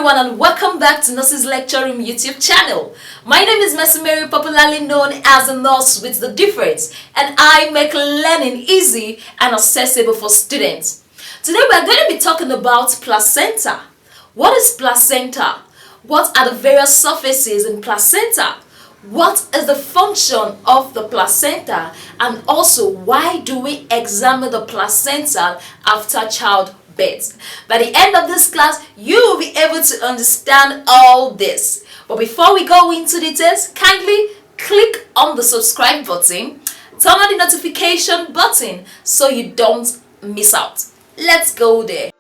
everyone, and welcome back to Nurses Lecture Room YouTube channel. My name is Mercy Mary, popularly known as the Nurse with the Difference, and I make learning easy and accessible for students. Today we are going to be talking about placenta. What is placenta? What are the various surfaces in placenta? What is the function of the placenta? And also, why do we examine the placenta after childbirth? By the end of this class, you will be able to understand all this. But before we go into details, kindly click on the subscribe button, turn on the notification button so you don't miss out. Let's go there.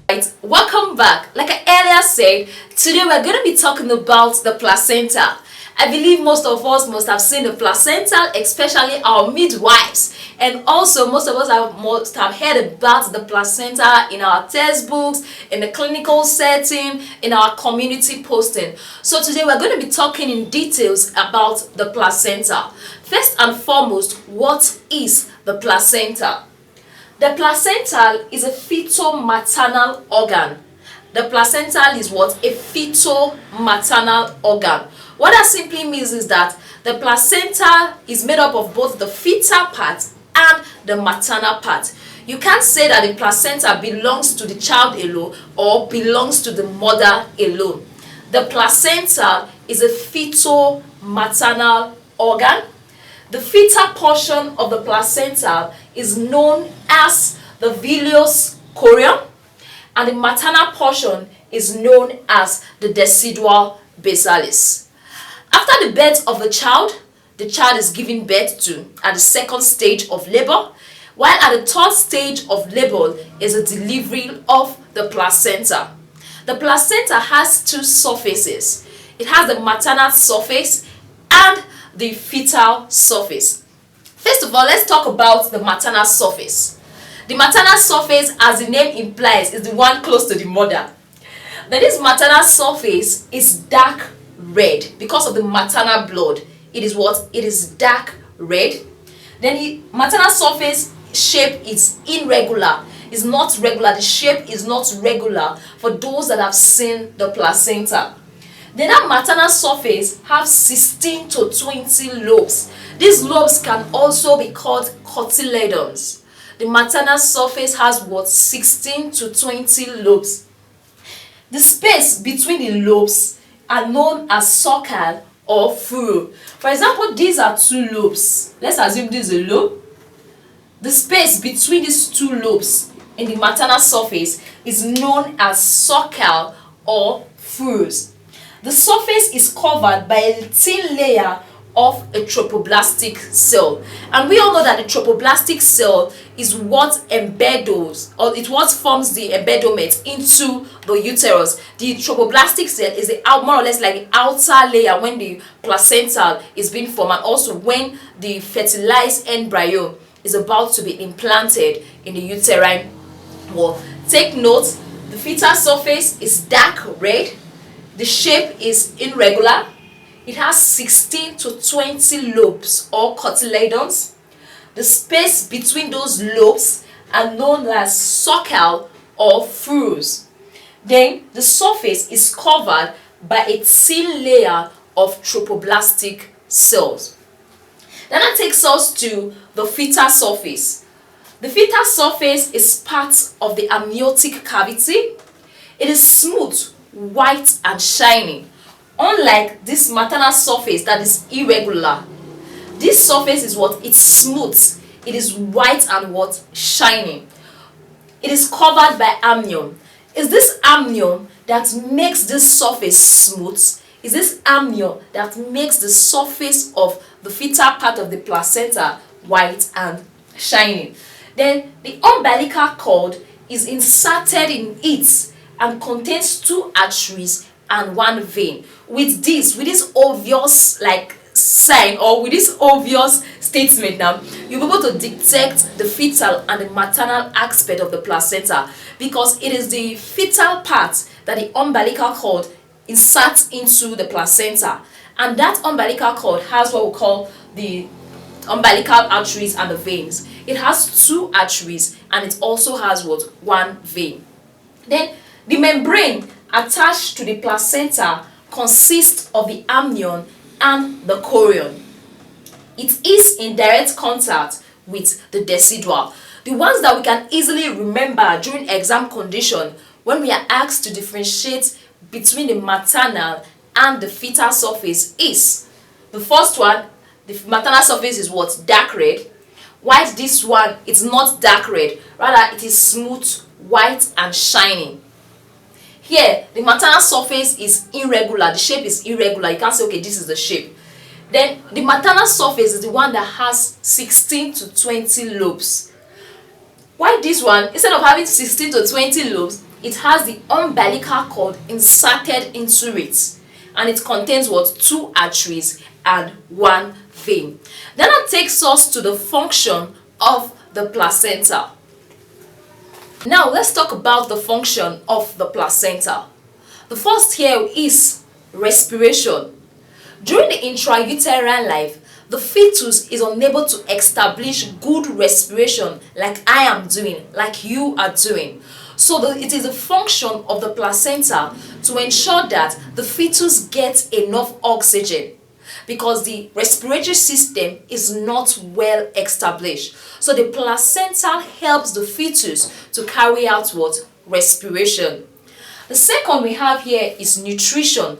Right, welcome back. Like I earlier said, today we're going to be talking about the placenta. I believe most of us must have seen the placenta, especially our midwives, and also most of us must have heard about the placenta in our textbooks, in the clinical setting, in our community posting. So today we're going to be talking in details about the placenta. First and foremost, what is the placenta? The placenta is a fetal-maternal organ. The placenta is what? A fetal-maternal organ. What that simply means is that the placenta is made up of both the fetal part and the maternal part. You can't say that the placenta belongs to the child alone or belongs to the mother alone. The placenta is a fetal-maternal organ. The fetal portion of the placenta is known as the villus corium, and the maternal portion is known as the decidual basalis. After the birth of the child is given birth to at the second stage of labor, while at the third stage of labor is the delivery of the placenta. The placenta has two surfaces. It has the maternal surface and the fetal surface. First of all, let's talk about the maternal surface. The maternal surface, as the name implies, is the one close to the mother. Now, this maternal surface is dark red because of the maternal blood. It is what? It is dark red. Then the maternal surface shape is irregular. It's not regular. The shape is not regular for those that have seen the placenta. Then that maternal surface has 16 to 20 lobes. These lobes can also be called cotyledons. The maternal surface has what? 16 to 20 lobes. The space between the lobes are known as sulci or furrow. For example, these are two lobes. Let's assume this is a lobe. The space between these two lobes in the maternal surface is known as sulci or furrows. The surface is covered by a thin layer of a trophoblastic cell, and we all know that the trophoblastic cell is what embeddles, or it what forms the embedment into the uterus. The trophoblastic cell is the more or less like the outer layer when the placenta is being formed, and also when the fertilized embryo is about to be implanted in the uterine wall. Take note, the fetal surface is dark red. The shape is irregular. It has 16 to 20 lobes or cotyledons. The space between those lobes are known as sulci or furrows. Then the surface is covered by a thin layer of trophoblastic cells. Then that takes us to the fetal surface. The fetal surface is part of the amniotic cavity. It is smooth, white and shiny, unlike this maternal surface that is irregular. This surface is what? It's smooth, it is white and what? Shiny. It is covered by amnion. Is this amnion that makes this surface smooth? Is this amnion that makes the surface of the fetal part of the placenta white and shiny? Then the umbilical cord is inserted in it and contains two arteries and one vein. With this obvious sign, or with this obvious statement, now you'll be able to detect the fetal and the maternal aspect of the placenta, because it is the fetal part that the umbilical cord inserts into the placenta, and that umbilical cord has what we call the umbilical arteries and the veins. It has 2 arteries and it also has what? 1 vein. Then the membrane attached to the placenta consists of the amnion and the chorion. It is in direct contact with the decidual. The ones that we can easily remember during exam condition when we are asked to differentiate between the maternal and the fetal surface is, the first one, the maternal surface is what? Dark red. While this one, it's not dark red, rather it is smooth, white and shining. Here, the maternal surface is irregular, the shape is irregular, you can't say, okay, this is the shape. Then, the maternal surface is the one that has 16 to 20 lobes. While this one, instead of having 16 to 20 lobes, it has the umbilical cord inserted into it. And it contains what? 2 arteries and 1 vein. Then that takes us to the function of the placenta. Now let's talk about the function of the placenta. The first here is respiration. During the intrauterine life, the fetus is unable to establish good respiration like I am doing, like you are doing. So it is a function of the placenta to ensure that the fetus gets enough oxygen, because the respiratory system is not well established. So the placenta helps the fetus to carry out what? Respiration. The second we have here is nutrition.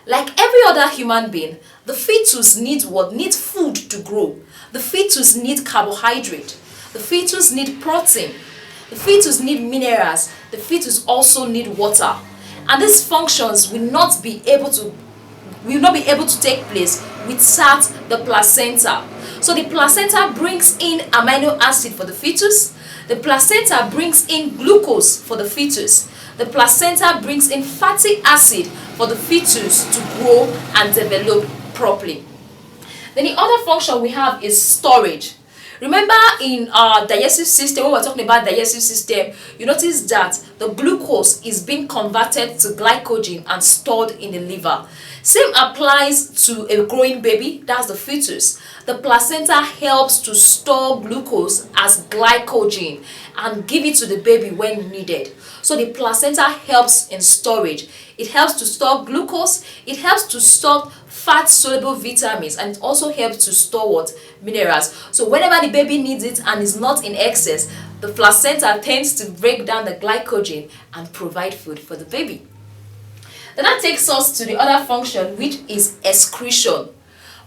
Like every other human being, the fetus needs what? Needs food to grow. The fetus needs carbohydrate. The fetus needs protein. The fetus needs minerals. The fetus also needs water. And these functions will not be able to take place without the placenta. So the placenta brings in amino acid for the fetus. The placenta brings in glucose for the fetus. The placenta brings in fatty acid for the fetus to grow and develop properly. Then the other function we have is storage. Remember in our digestive system, when we're talking about digestive system, you notice that the glucose is being converted to glycogen and stored in the liver. Same applies to a growing baby, that's the fetus. The placenta helps to store glucose as glycogen and give it to the baby when needed. So the placenta helps in storage. It helps to store glucose, it helps to store fat-soluble vitamins, and it also helps to store what? Minerals. So whenever the baby needs it and is not in excess, the placenta tends to break down the glycogen and provide food for the baby. Then that takes us to the other function, which is excretion.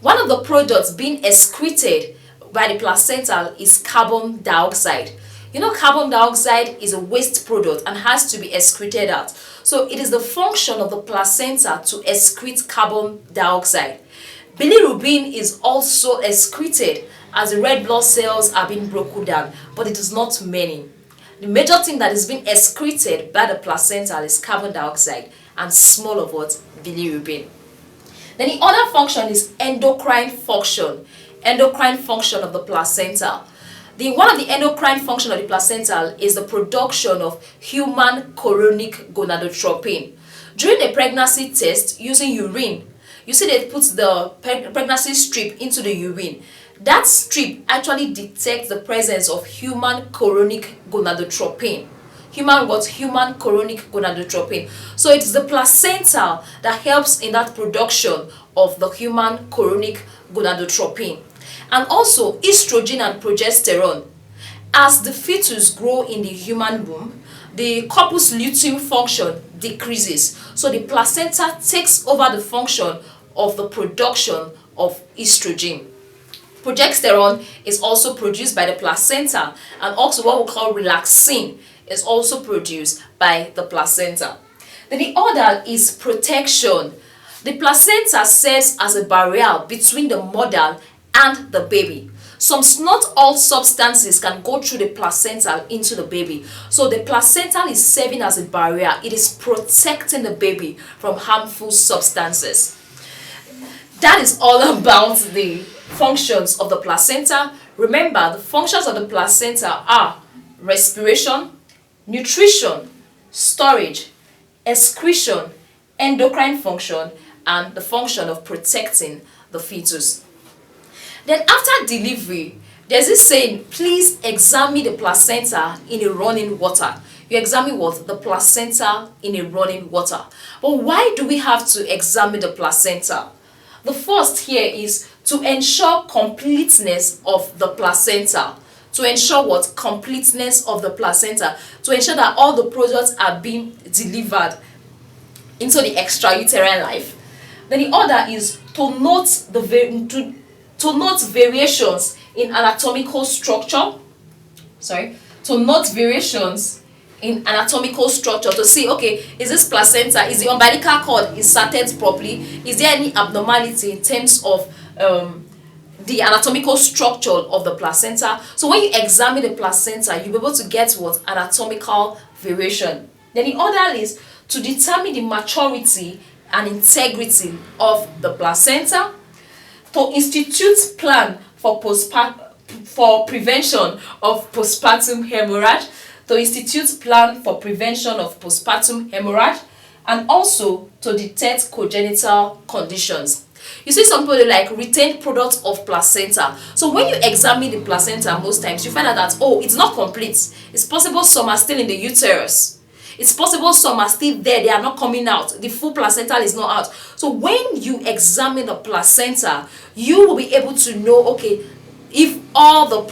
One of the products being excreted by the placenta is carbon dioxide. You know, carbon dioxide is a waste product and has to be excreted out. So it is the function of the placenta to excrete carbon dioxide. Bilirubin is also excreted as the red blood cells are being broken down, but it is not many. The major thing that is being excreted by the placenta is carbon dioxide and small of what? Bilirubin. Then the other function is endocrine function. Endocrine function of the placenta. One of the endocrine function of the placenta is the production of human chorionic gonadotropin. During a pregnancy test using urine, you see they put the pregnancy strip into the urine. That strip actually detects the presence of human chorionic gonadotropin. Human chorionic gonadotropin. So it is the placenta that helps in that production of the human chorionic gonadotropin. And also estrogen and progesterone. As the fetus grow in the human womb, the corpus luteum function decreases. So the placenta takes over the function of the production of estrogen. Progesterone is also produced by the placenta, and also what we call relaxin is also produced by the placenta. Then the other is protection. The placenta serves as a barrier between the mother and the baby. Not all substances can go through the placenta into the baby. So the placenta is serving as a barrier. It is protecting the baby from harmful substances. That is all about the functions of the placenta. Remember, the functions of the placenta are respiration, nutrition, storage, excretion, endocrine function, and the function of protecting the fetus. Then after delivery, there's this saying, please examine the placenta in a running water. You examine what? The placenta in a running water. But why do we have to examine the placenta? The first here is to ensure completeness of the placenta. To ensure what? Completeness of the placenta. To ensure that all the products are being delivered into the extrauterine life. Then the other is to note to note variations in anatomical structure. To note variations in anatomical structure, to see, okay, is this placenta, is the umbilical cord inserted properly, is there any abnormality in terms of the anatomical structure of the placenta. So when you examine the placenta, you'll be able to get what? Anatomical variation. Then the other is to determine the maturity and integrity of the placenta, to institute plan for prevention of postpartum hemorrhage, to institute plan for prevention of postpartum hemorrhage, and also to detect congenital conditions. You see, some people like retained products of placenta. So when you examine the placenta, most times you find out that, oh, it's not complete. It's possible some are still in the uterus. It's possible some are still there, they are not coming out. The full placenta is not out. So when you examine the placenta, you will be able to know, okay, if all the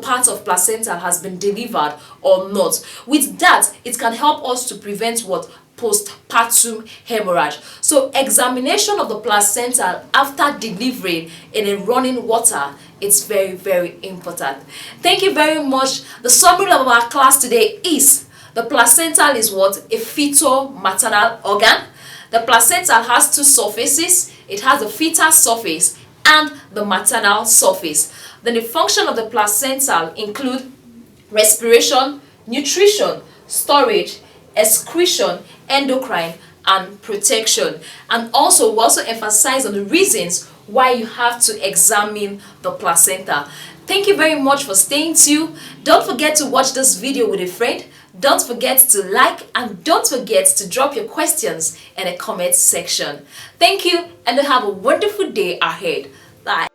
parts of placenta has been delivered or not. With that, it can help us to prevent what? Postpartum hemorrhage. So examination of the placenta after delivery in a running water, it's very, very important. Thank you very much. The summary of our class today is the placenta is what? A fetal maternal organ. The placenta has two surfaces. It has the fetal surface and the maternal surface. Then the function of the placenta include respiration, nutrition, storage, excretion, endocrine, and protection. And also we also emphasize on the reasons why you have to examine the placenta. Thank you very much for staying tuned. Don't forget to watch this video with a friend. Don't forget to like, and don't forget to drop your questions in the comment section. Thank you, and have a wonderful day ahead. Bye.